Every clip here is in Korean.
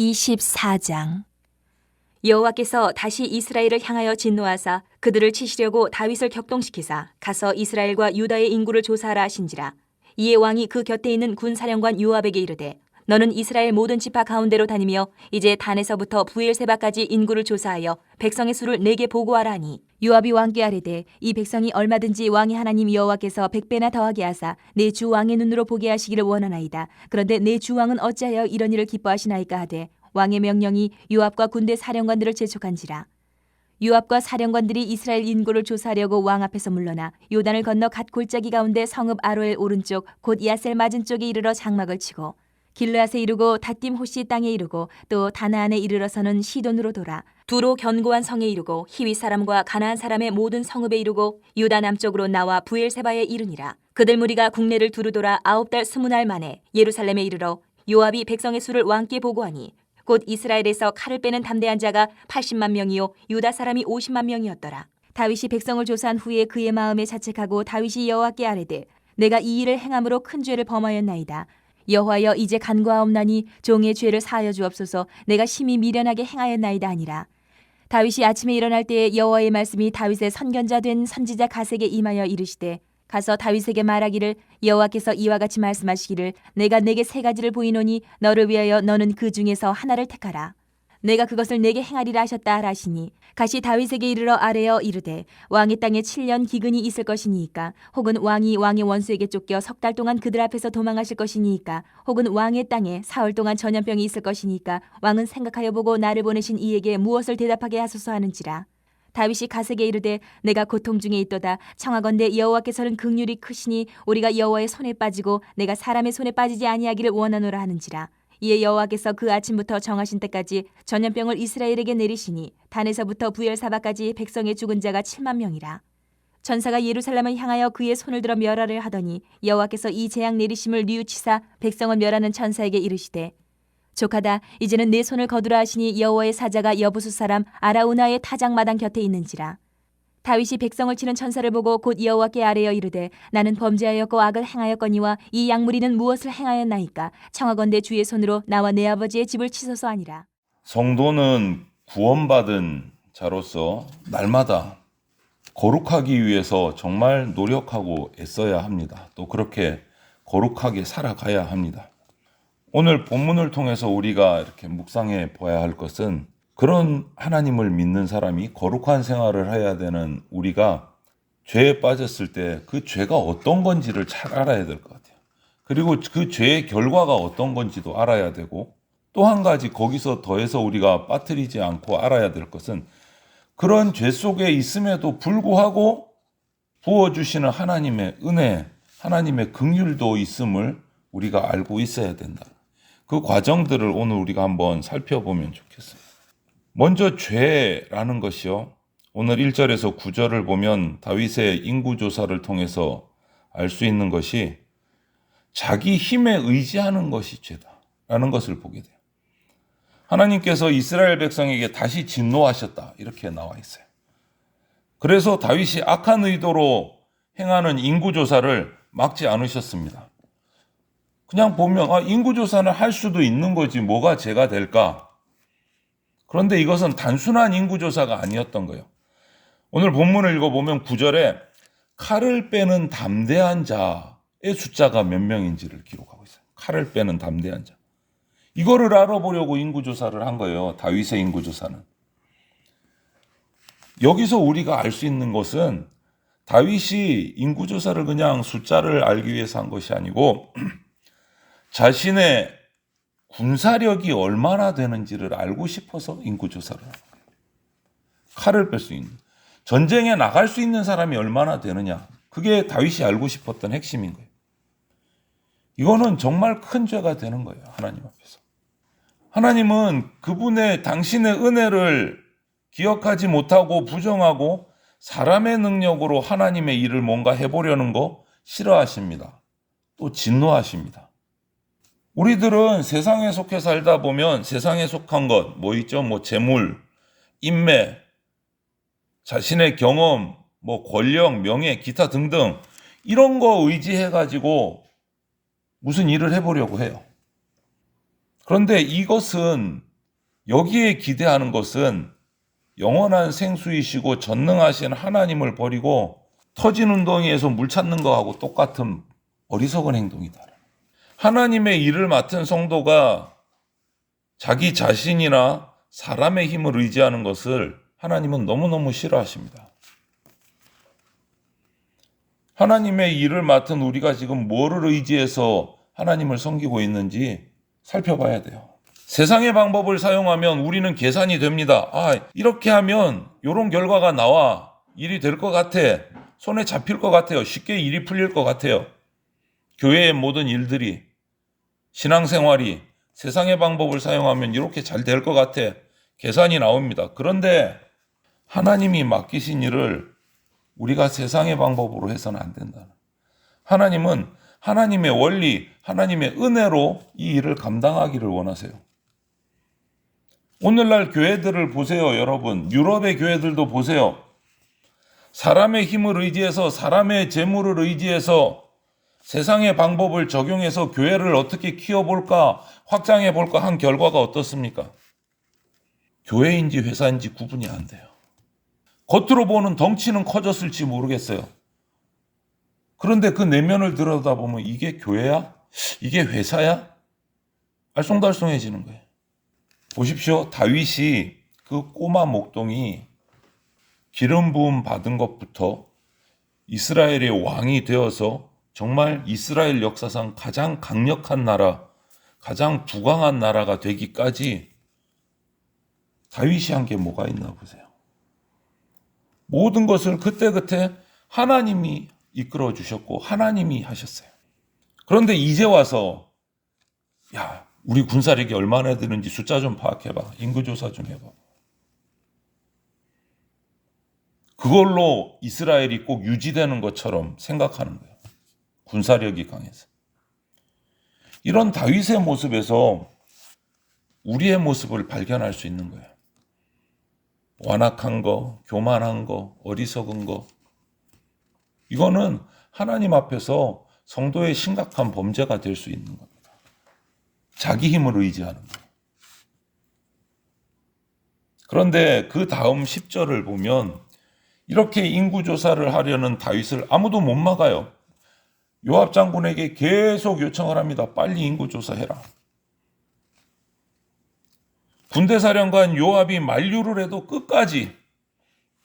24장. 여호와께서 다시 이스라엘을 향하여 진노하사 그들을 치시려고 다윗을 격동시키사 가서 이스라엘과 유다의 인구를 조사하라 하신지라. 이에 왕이 그 곁에 있는 군사령관 요압에게 이르되 너는 이스라엘 모든 지파 가운데로 다니며 이제 단에서부터 브엘세바까지 인구를 조사하여 백성의 수를 내게 보고하라 하니, 요압이 왕께 아뢰되 이 백성이 얼마든지 왕의 하나님 여호와께서 100배나 더하게 하사 내 주 왕의 눈으로 보게 하시기를 원하나이다. 그런데 내 주 왕은 어찌하여 이런 일을 기뻐하시나이까 하되 왕의 명령이 요압과 군대 사령관들을 재촉한지라. 요압과 사령관들이 이스라엘 인구를 조사하려고 왕 앞에서 물러나 요단을 건너 갓 골짜기 가운데 성읍 아로엘 오른쪽 곧 야셀 맞은 쪽에 이르러 장막을 치고 길르앗에 이르고 닷딤 호시 땅에 이르고 또 다나안에 이르러서는 시돈으로 돌아 두로 견고한 성에 이르고 히윗 사람과 가나안 사람의 모든 성읍에 이르고 유다 남쪽으로 나와 브엘세바에 이르니라. 그들 무리가 국내를 두루 돌아 9달 20날 만에 예루살렘에 이르러 요압이 백성의 수를 왕께 보고하니 곧 이스라엘에서 칼을 빼는 담대한 자가 80만 명이요 유다 사람이 50만 명이었더라. 다윗이 백성을 조사한 후에 그의 마음에 자책하고 다윗이 여호와께 아뢰되 내가 이 일을 행함으로 큰 죄를 범하였나이다. 여호와여 이제 간과하옵나니 종의 죄를 사하여 주옵소서. 내가 심히 미련하게 행하였나이다 하니라. 다윗이 아침에 일어날 때에 여호와의 말씀이 다윗의 선견자 된 선지자 갓에게 임하여 이르시되 가서 다윗에게 말하기를 여호와께서 이와 같이 말씀하시기를 내가 내게 세 가지를 보이노니 너를 위하여 너는 그 중에서 하나를 택하라. 내가 그것을 내게 행하리라 하셨다 하라 하시니 가시 다윗에게 이르러 아뢰어 이르되 왕의 땅에 7년 기근이 있을 것이니이까 혹은 왕이 왕의 원수에게 쫓겨 10달 동안 그들 앞에서 도망하실 것이니이까 혹은 왕의 땅에 사흘 동안 전염병이 있을 것이니까 왕은 생각하여 보고 나를 보내신 이에게 무엇을 대답하게 하소서 하는지라. 다윗이 갓에게 이르되 내가 고통 중에 있도다. 청하건대 여호와께서는 긍휼이 크시니 우리가 여호와의 손에 빠지고 내가 사람의 손에 빠지지 아니하기를 원하노라 하는지라. 이에 여호와께서 그 아침부터 정하신 때까지 전염병을 이스라엘에게 내리시니 단에서부터 브엘사바까지 백성의 죽은 자가 7만 명이라. 전사가 예루살렘을 향하여 그의 손을 들어 멸하려 하더니 여호와께서 이 재앙 내리심을 뉘우치사 백성을 멸하는 천사에게 이르시되 족하다. 이제는 내 손을 거두라 하시니 여호와의 사자가 여부수 사람 아라우나의 타작마당 곁에 있는지라. 다윗이 백성을 치는 천사를 보고 곧 여호와께 아뢰어 이르되 나는 범죄하였고 악을 행하였거니와 이 양무리는 무엇을 행하였나이까. 청하건대 주의 손으로 나와 내 아버지의 집을 치소서 하니라. 성도는 구원받은 자로서 날마다 거룩하기 위해서 정말 노력하고 애써야 합니다. 또 그렇게 거룩하게 살아가야 합니다. 오늘 본문을 통해서 우리가 이렇게 묵상해 봐야 할 것은 그런 하나님을 믿는 사람이 거룩한 생활을 해야 되는 우리가 죄에 빠졌을 때 그 죄가 어떤 건지를 잘 알아야 될 것 같아요. 그리고 그 죄의 결과가 어떤 건지도 알아야 되고, 또 한 가지 거기서 더해서 우리가 빠뜨리지 않고 알아야 될 것은 그런 죄 속에 있음에도 불구하고 부어주시는 하나님의 은혜, 하나님의 긍휼도 있음을 우리가 알고 있어야 된다. 그 과정들을 오늘 우리가 한번 살펴보면 좋겠습니다. 먼저 죄라는 것이요. 오늘 1절에서 9절을 보면 다윗의 인구조사를 통해서 알 수 있는 것이 자기 힘에 의지하는 것이 죄다라는 것을 보게 돼요. 하나님께서 이스라엘 백성에게 다시 진노하셨다 이렇게 나와 있어요. 그래서 다윗이 악한 의도로 행하는 인구조사를 막지 않으셨습니다. 그냥 보면 인구조사는 할 수도 있는 거지 뭐가 죄가 될까? 그런데 이것은 단순한 인구조사가 아니었던 거예요. 오늘 본문을 읽어보면 9절에 칼을 빼는 담대한 자의 숫자가 몇 명인지를 기록하고 있어요. 칼을 빼는 담대한 자. 이거를 알아보려고 인구조사를 한 거예요. 다윗의 인구조사는. 여기서 우리가 알 수 있는 것은 다윗이 인구조사를 그냥 숫자를 알기 위해서 한 것이 아니고 자신의 군사력이 얼마나 되는지를 알고 싶어서 인구조사를 하는 거예요. 칼을 뺄 수 있는, 전쟁에 나갈 수 있는 사람이 얼마나 되느냐, 그게 다윗이 알고 싶었던 핵심인 거예요. 이거는 정말 큰 죄가 되는 거예요. 하나님 앞에서. 하나님은 그분의 당신의 은혜를 기억하지 못하고 부정하고 사람의 능력으로 하나님의 일을 뭔가 해보려는 거 싫어하십니다. 또 진노하십니다. 우리들은 세상에 속해 살다 보면 세상에 속한 것, 뭐 있죠? 뭐 재물, 인매, 자신의 경험, 뭐 권력, 명예, 기타 등등 이런 거 의지해가지고 무슨 일을 해보려고 해요. 그런데 이것은 여기에 기대하는 것은 영원한 생수이시고 전능하신 하나님을 버리고 터진 운동이에서 물 찾는 거하고 똑같은 어리석은 행동이다. 하나님의 일을 맡은 성도가 자기 자신이나 사람의 힘을 의지하는 것을 하나님은 너무너무 싫어하십니다. 하나님의 일을 맡은 우리가 지금 뭐를 의지해서 하나님을 섬기고 있는지 살펴봐야 돼요. 세상의 방법을 사용하면 우리는 계산이 됩니다. 이렇게 하면 이런 결과가 나와. 일이 될 것 같아. 손에 잡힐 것 같아요. 쉽게 일이 풀릴 것 같아요. 교회의 모든 일들이, 신앙생활이 세상의 방법을 사용하면 이렇게 잘 될 것 같아. 계산이 나옵니다. 그런데 하나님이 맡기신 일을 우리가 세상의 방법으로 해서는 안 된다. 하나님은 하나님의 원리, 하나님의 은혜로 이 일을 감당하기를 원하세요. 오늘날 교회들을 보세요, 여러분. 유럽의 교회들도 보세요. 사람의 힘을 의지해서, 사람의 재물을 의지해서 세상의 방법을 적용해서 교회를 어떻게 키워볼까, 확장해볼까 한 결과가 어떻습니까? 교회인지 회사인지 구분이 안 돼요. 겉으로 보는 덩치는 커졌을지 모르겠어요. 그런데 그 내면을 들여다보면 이게 교회야? 이게 회사야? 알쏭달쏭해지는 거예요. 보십시오. 다윗이 그 꼬마 목동이 기름 부음 받은 것부터 이스라엘의 왕이 되어서 정말 이스라엘 역사상 가장 강력한 나라, 가장 부강한 나라가 되기까지 다윗이 한 게 뭐가 있나 보세요. 모든 것을 그때그때 하나님이 이끌어 주셨고 하나님이 하셨어요. 그런데 이제 와서 우리 군사력이 얼마나 되는지 숫자 좀 파악해봐. 인구조사 좀 해봐. 그걸로 이스라엘이 꼭 유지되는 것처럼 생각하는 거예요. 군사력이 강해서. 이런 다윗의 모습에서 우리의 모습을 발견할 수 있는 거예요. 완악한 거, 교만한 거, 어리석은 거. 이거는 하나님 앞에서 성도의 심각한 범죄가 될 수 있는 겁니다. 자기 힘을 의지하는 거예요. 그런데 그 다음 10절을 보면 이렇게 인구조사를 하려는 다윗을 아무도 못 막아요. 요압 장군에게 계속 요청을 합니다. 빨리 인구조사해라. 군대사령관 요압이 만류를 해도 끝까지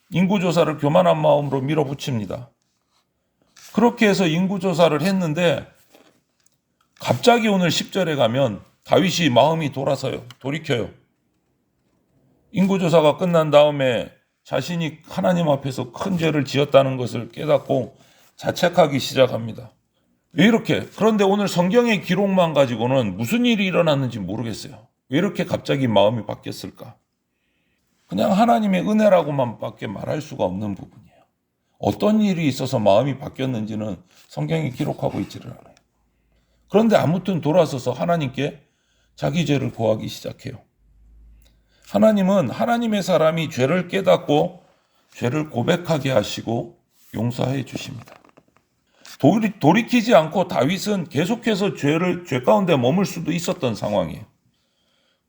인구조사를 교만한 마음으로 밀어붙입니다. 그렇게 해서 인구조사를 했는데 갑자기 오늘 10절에 가면 다윗이 마음이 돌이켜요. 인구조사가 끝난 다음에 자신이 하나님 앞에서 큰 죄를 지었다는 것을 깨닫고 자책하기 시작합니다. 왜 이렇게? 그런데 오늘 성경의 기록만 가지고는 무슨 일이 일어났는지 모르겠어요. 왜 이렇게 갑자기 마음이 바뀌었을까? 그냥 하나님의 은혜라고만 밖에 말할 수가 없는 부분이에요. 어떤 일이 있어서 마음이 바뀌었는지는 성경이 기록하고 있지를 않아요. 그런데 아무튼 돌아서서 하나님께 자기 죄를 고하기 시작해요. 하나님은 하나님의 사람이 죄를 깨닫고 죄를 고백하게 하시고 용서해 주십니다. 돌이키지 않고 다윗은 계속해서 죄 가운데 머물 수도 있었던 상황이에요.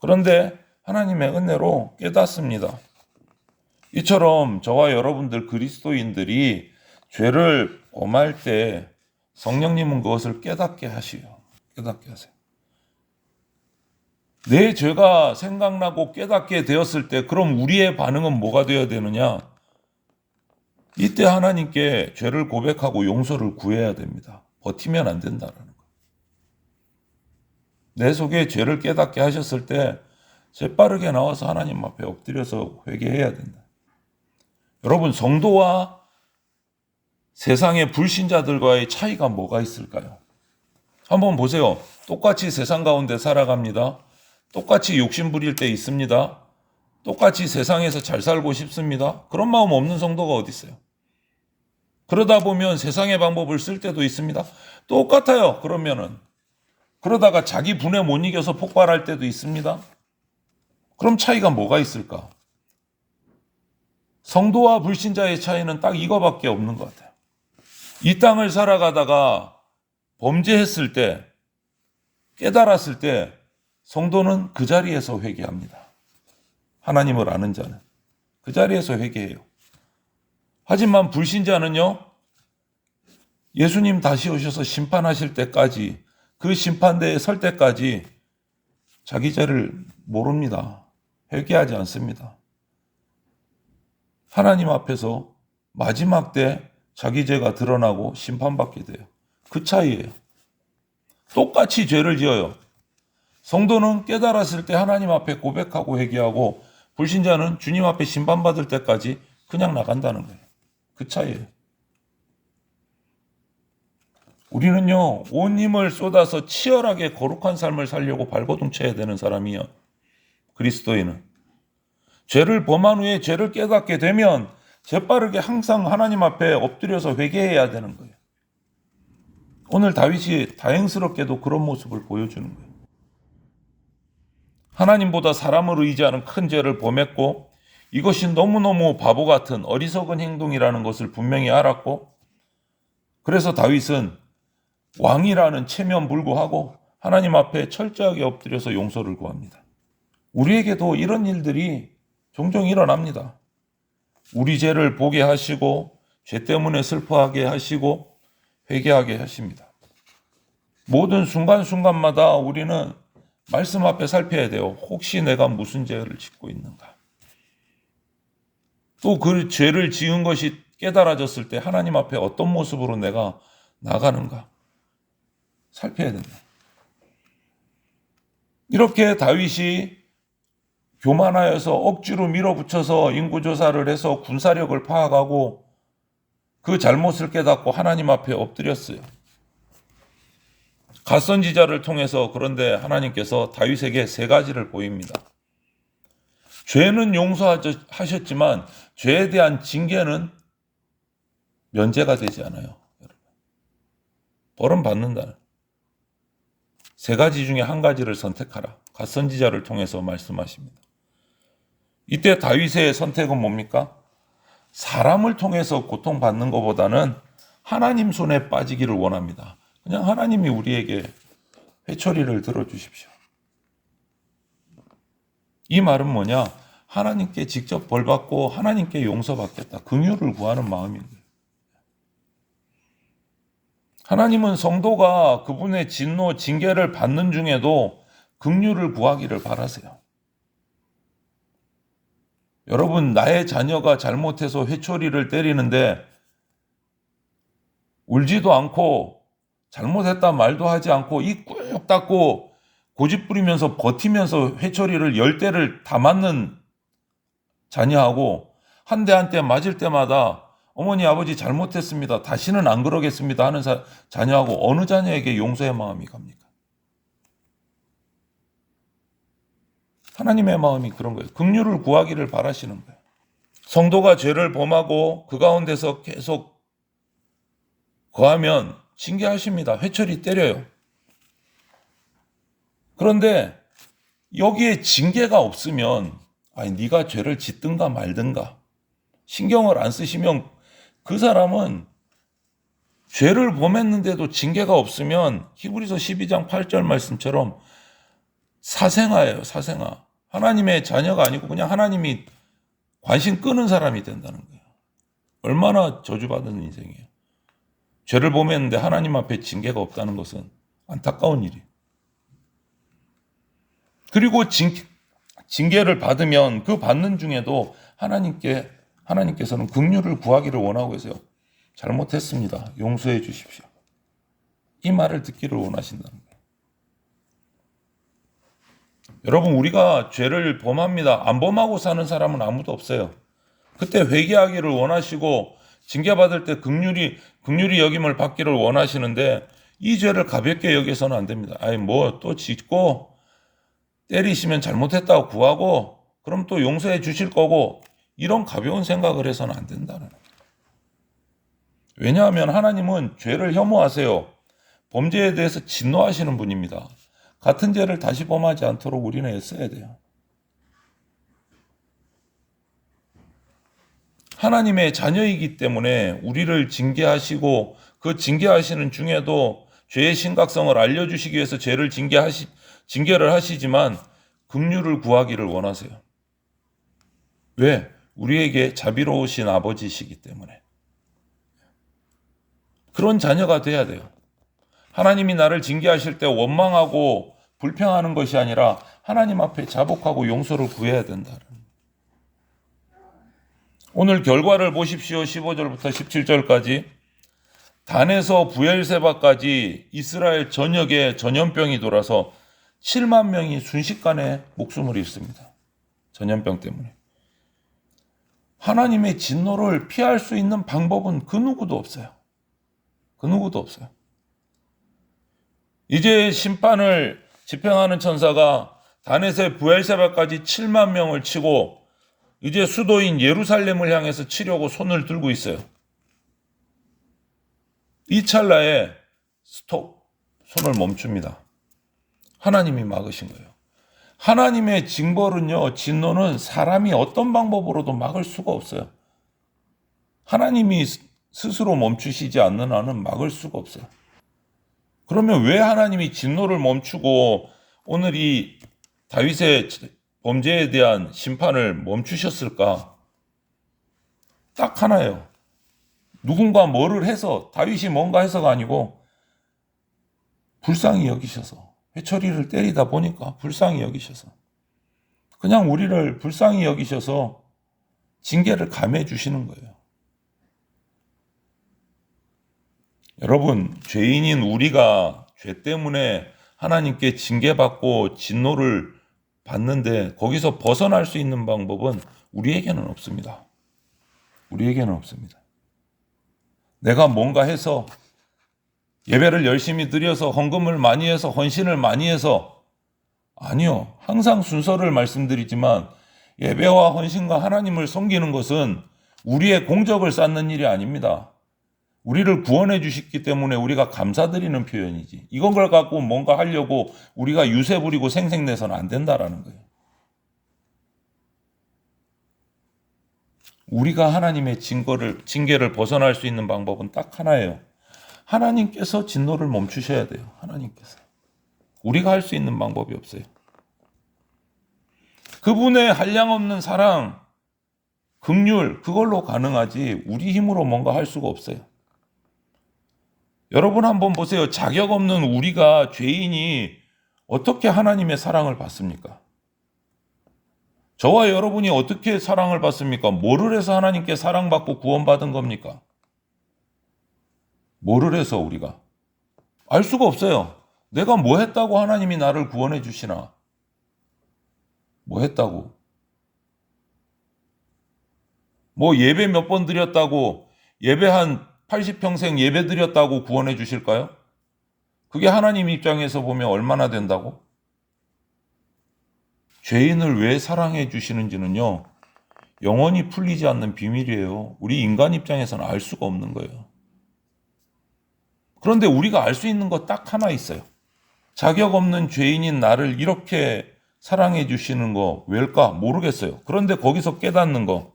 그런데 하나님의 은혜로 깨닫습니다. 이처럼 저와 여러분들 그리스도인들이 죄를 범할 때 성령님은 그것을 깨닫게 하세요. 내 죄가 생각나고 깨닫게 되었을 때 그럼 우리의 반응은 뭐가 되어야 되느냐? 이때 하나님께 죄를 고백하고 용서를 구해야 됩니다. 버티면 안 된다라는 거. 내 속에 죄를 깨닫게 하셨을 때 재빠르게 나와서 하나님 앞에 엎드려서 회개해야 된다. 여러분, 성도와 세상의 불신자들과의 차이가 뭐가 있을까요? 한번 보세요. 똑같이 세상 가운데 살아갑니다. 똑같이 욕심 부릴 때 있습니다. 똑같이 세상에서 잘 살고 싶습니다. 그런 마음 없는 성도가 어디 있어요? 그러다 보면 세상의 방법을 쓸 때도 있습니다. 똑같아요. 그러다가 자기 분에 못 이겨서 폭발할 때도 있습니다. 그럼 차이가 뭐가 있을까? 성도와 불신자의 차이는 딱 이거밖에 없는 것 같아요. 이 땅을 살아가다가 범죄했을 때, 깨달았을 때 성도는 그 자리에서 회개합니다. 하나님을 아는 자는 그 자리에서 회개해요. 하지만 불신자는요, 예수님 다시 오셔서 심판하실 때까지, 그 심판대에 설 때까지 자기 죄를 모릅니다. 회개하지 않습니다. 하나님 앞에서 마지막 때 자기 죄가 드러나고 심판받게 돼요. 그 차이예요. 똑같이 죄를 지어요. 성도는 깨달았을 때 하나님 앞에 고백하고 회개하고, 불신자는 주님 앞에 심판받을 때까지 그냥 나간다는 거예요. 그 차이예요. 우리는요, 온 힘을 쏟아서 치열하게 거룩한 삶을 살려고 발버둥 쳐야 되는 사람이요. 그리스도인은. 죄를 범한 후에 죄를 깨닫게 되면 재빠르게 항상 하나님 앞에 엎드려서 회개해야 되는 거예요. 오늘 다윗이 다행스럽게도 그런 모습을 보여주는 거예요. 하나님보다 사람을 의지하는 큰 죄를 범했고, 이것이 너무너무 바보 같은 어리석은 행동이라는 것을 분명히 알았고, 그래서 다윗은 왕이라는 체면 불구하고 하나님 앞에 철저하게 엎드려서 용서를 구합니다. 우리에게도 이런 일들이 종종 일어납니다. 우리 죄를 보게 하시고 죄 때문에 슬퍼하게 하시고 회개하게 하십니다. 모든 순간순간마다 우리는 말씀 앞에 살펴야 돼요. 혹시 내가 무슨 죄를 짓고 있는가? 또 그 죄를 지은 것이 깨달아졌을 때 하나님 앞에 어떤 모습으로 내가 나가는가? 살펴야 된다. 이렇게 다윗이 교만하여서 억지로 밀어붙여서 인구조사를 해서 군사력을 파악하고 그 잘못을 깨닫고 하나님 앞에 엎드렸어요. 갓선지자를 통해서 그런데 하나님께서 다윗에게 세 가지를 보입니다. 죄는 용서하셨지만 죄에 대한 징계는 면제가 되지 않아요. 벌은 받는다. 세 가지 중에 한 가지를 선택하라. 갓선지자를 통해서 말씀하십니다. 이때 다윗의 선택은 뭡니까? 사람을 통해서 고통받는 것보다는 하나님 손에 빠지기를 원합니다. 그냥 하나님이 우리에게 회초리를 들어주십시오. 이 말은 뭐냐? 하나님께 직접 벌받고 하나님께 용서받겠다. 긍휼을 구하는 마음입니다. 하나님은 성도가 그분의 진노, 징계를 받는 중에도 긍휼을 구하기를 바라세요. 여러분, 나의 자녀가 잘못해서 회초리를 때리는데 울지도 않고 잘못했다 말도 하지 않고 입 꾹 닫고 고집 부리면서 버티면서 회초리를 10대를 다 맞는 자녀하고 한 대 한 대 맞을 때마다 어머니 아버지 잘못했습니다. 다시는 안 그러겠습니다 하는 자녀하고 어느 자녀에게 용서의 마음이 갑니까? 하나님의 마음이 그런 거예요. 긍휼을 구하기를 바라시는 거예요. 성도가 죄를 범하고 그 가운데서 계속 거하면 징계하십니다. 회초리 때려요. 그런데 여기에 징계가 없으면 아니 네가 죄를 짓든가 말든가 신경을 안 쓰시면 그 사람은 죄를 범했는데도 징계가 없으면 히브리서 12장 8절 말씀처럼 사생아예요. 사생아. 하나님의 자녀가 아니고 그냥 하나님이 관심 끄는 사람이 된다는 거예요. 얼마나 저주받은 인생이에요. 죄를 범했는데 하나님 앞에 징계가 없다는 것은 안타까운 일이에요. 그리고 징계를 받으면 그 받는 중에도 하나님께서는 긍휼을 구하기를 원하고 계세요. 잘못했습니다. 용서해 주십시오. 이 말을 듣기를 원하신다는 거예요. 여러분, 우리가 죄를 범합니다. 안 범하고 사는 사람은 아무도 없어요. 그때 회개하기를 원하시고 징계받을 때 긍휼히 여김을 받기를 원하시는데 이 죄를 가볍게 여겨서는 안 됩니다. 아니 뭐 또 짓고 때리시면 잘못했다고 구하고 그럼 또 용서해 주실 거고 이런 가벼운 생각을 해서는 안 된다는 거예요. 왜냐하면 하나님은 죄를 혐오하세요. 범죄에 대해서 진노하시는 분입니다. 같은 죄를 다시 범하지 않도록 우리는 애써야 돼요. 하나님의 자녀이기 때문에 우리를 징계하시고 그 징계하시는 중에도 죄의 심각성을 알려주시기 위해서 죄를 징계를 하시지만 긍휼을 구하기를 원하세요. 왜? 우리에게 자비로우신 아버지시기 때문에. 그런 자녀가 돼야 돼요. 하나님이 나를 징계하실 때 원망하고 불평하는 것이 아니라 하나님 앞에 자복하고 용서를 구해야 된다. 오늘 결과를 보십시오. 15절부터 17절까지. 단에서 부엘세바까지 이스라엘 전역에 전염병이 돌아서 7만 명이 순식간에 목숨을 잃습니다. 전염병 때문에. 하나님의 진노를 피할 수 있는 방법은 그 누구도 없어요. 그 누구도 없어요. 이제 심판을 집행하는 천사가 단에서 부엘세바까지 7만 명을 치고 이제 수도인 예루살렘을 향해서 치려고 손을 들고 있어요. 이 찰나에 스톱, 손을 멈춥니다. 하나님이 막으신 거예요. 하나님의 징벌은요, 진노는 사람이 어떤 방법으로도 막을 수가 없어요. 하나님이 스스로 멈추시지 않는 한은 막을 수가 없어요. 그러면 왜 하나님이 진노를 멈추고 오늘 이 다윗의 범죄에 대한 심판을 멈추셨을까? 딱 하나예요. 누군가 뭐를 해서, 다윗이 뭔가 해서가 아니고 불쌍히 여기셔서, 회초리를 때리다 보니까 불쌍히 여기셔서, 그냥 우리를 불쌍히 여기셔서 징계를 감해 주시는 거예요. 여러분, 죄인인 우리가 죄 때문에 하나님께 징계받고 진노를 받는데 거기서 벗어날 수 있는 방법은 우리에게는 없습니다. 우리에게는 없습니다. 내가 뭔가 해서 예배를 열심히 드려서 헌금을 많이 해서 헌신을 많이 해서, 아니요. 항상 순서를 말씀드리지만 예배와 헌신과 하나님을 섬기는 것은 우리의 공적을 쌓는 일이 아닙니다. 우리를 구원해 주셨기 때문에 우리가 감사드리는 표현이지. 이건 걸 갖고 뭔가 하려고 우리가 유세 부리고 생색내서는 안 된다라는 거예요. 우리가 하나님의 징계를 벗어날 수 있는 방법은 딱 하나예요. 하나님께서 진노를 멈추셔야 돼요. 하나님께서. 우리가 할 수 있는 방법이 없어요. 그분의 한량없는 사랑, 긍휼, 그걸로 가능하지 우리 힘으로 뭔가 할 수가 없어요. 여러분 한번 보세요. 자격 없는 우리가, 죄인이 어떻게 하나님의 사랑을 받습니까? 저와 여러분이 어떻게 사랑을 받습니까? 뭐를 해서 하나님께 사랑받고 구원받은 겁니까? 뭐를 해서 우리가? 알 수가 없어요. 내가 뭐 했다고 하나님이 나를 구원해 주시나? 뭐 했다고? 뭐 예배 몇 번 드렸다고, 예배 한 80평생 예배 드렸다고 구원해 주실까요? 그게 하나님 입장에서 보면 얼마나 된다고? 죄인을 왜 사랑해 주시는지는요, 영원히 풀리지 않는 비밀이에요. 우리 인간 입장에서는 알 수가 없는 거예요. 그런데 우리가 알 수 있는 거 딱 하나 있어요. 자격 없는 죄인인 나를 이렇게 사랑해 주시는 거 왜일까? 모르겠어요. 그런데 거기서 깨닫는 거,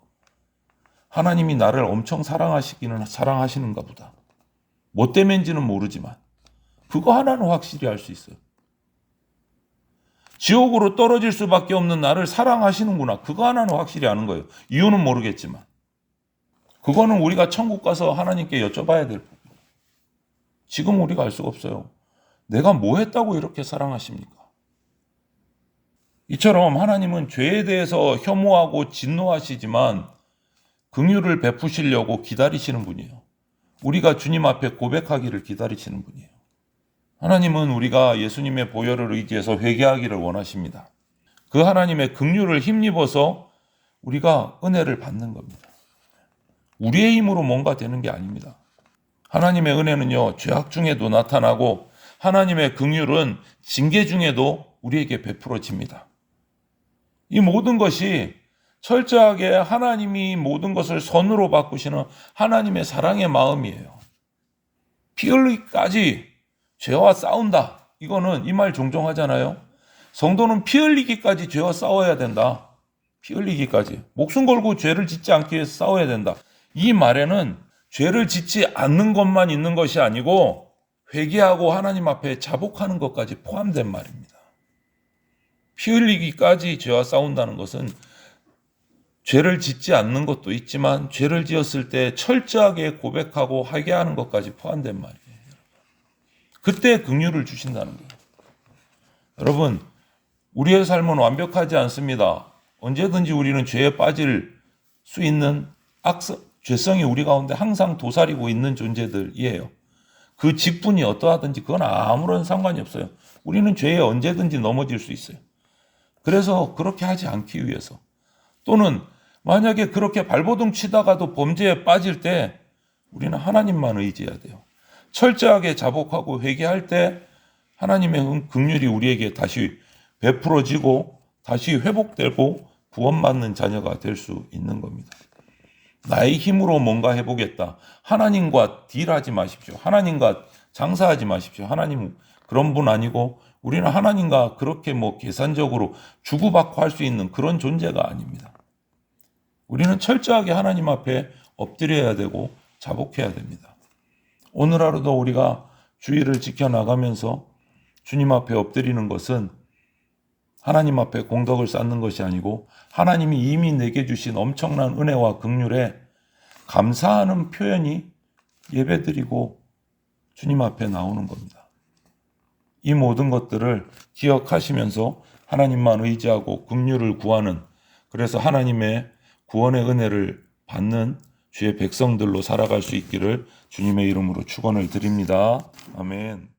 하나님이 나를 엄청 사랑하시는가 보다. 뭐 때문인지는 모르지만 그거 하나는 확실히 알 수 있어요. 지옥으로 떨어질 수밖에 없는 나를 사랑하시는구나. 그거 하나는 확실히 아는 거예요. 이유는 모르겠지만. 그거는 우리가 천국 가서 하나님께 여쭤봐야 될 부분. 지금 우리가 알 수가 없어요. 내가 뭐 했다고 이렇게 사랑하십니까? 이처럼 하나님은 죄에 대해서 혐오하고 진노하시지만 긍휼을 베푸시려고 기다리시는 분이에요. 우리가 주님 앞에 고백하기를 기다리시는 분이에요. 하나님은 우리가 예수님의 보혈을 의지해서 회개하기를 원하십니다. 그 하나님의 긍휼을 힘입어서 우리가 은혜를 받는 겁니다. 우리의 힘으로 뭔가 되는 게 아닙니다. 하나님의 은혜는요, 죄악 중에도 나타나고 하나님의 긍휼은 징계 중에도 우리에게 베풀어집니다. 이 모든 것이 철저하게 하나님이 모든 것을 선으로 바꾸시는 하나님의 사랑의 마음이에요. 피 흘리기까지 죄와 싸운다. 이거는 이 말 종종 하잖아요. 성도는 피 흘리기까지 죄와 싸워야 된다. 피 흘리기까지. 목숨 걸고 죄를 짓지 않기 위해서 싸워야 된다. 이 말에는 죄를 짓지 않는 것만 있는 것이 아니고 회개하고 하나님 앞에 자복하는 것까지 포함된 말입니다. 피 흘리기까지 죄와 싸운다는 것은 죄를 짓지 않는 것도 있지만 죄를 지었을 때 철저하게 고백하고 회개하는 것까지 포함된 말이에요. 그때 긍휼을 주신다는 거예요. 여러분, 우리의 삶은 완벽하지 않습니다. 언제든지 우리는 죄에 빠질 수 있는 죄성이 우리 가운데 항상 도사리고 있는 존재들이에요. 그 직분이 어떠하든지 그건 아무런 상관이 없어요. 우리는 죄에 언제든지 넘어질 수 있어요. 그래서 그렇게 하지 않기 위해서, 또는 만약에 그렇게 발버둥 치다가도 범죄에 빠질 때 우리는 하나님만 의지해야 돼요. 철저하게 자복하고 회개할 때 하나님의 긍휼이 우리에게 다시 베풀어지고 다시 회복되고 구원받는 자녀가 될 수 있는 겁니다. 나의 힘으로 뭔가 해보겠다. 하나님과 딜하지 마십시오. 하나님과 장사하지 마십시오. 하나님 그런 분 아니고 우리는 하나님과 그렇게 계산적으로 주고받고 할 수 있는 그런 존재가 아닙니다. 우리는 철저하게 하나님 앞에 엎드려야 되고 자복해야 됩니다. 오늘 하루도 우리가 주의를 지켜나가면서 주님 앞에 엎드리는 것은 하나님 앞에 공덕을 쌓는 것이 아니고 하나님이 이미 내게 주신 엄청난 은혜와 긍휼에 감사하는 표현이 예배드리고 주님 앞에 나오는 겁니다. 이 모든 것들을 기억하시면서 하나님만 의지하고 긍휼을 구하는, 그래서 하나님의 구원의 은혜를 받는 주의 백성들로 살아갈 수 있기를 주님의 이름으로 축원을 드립니다. 아멘.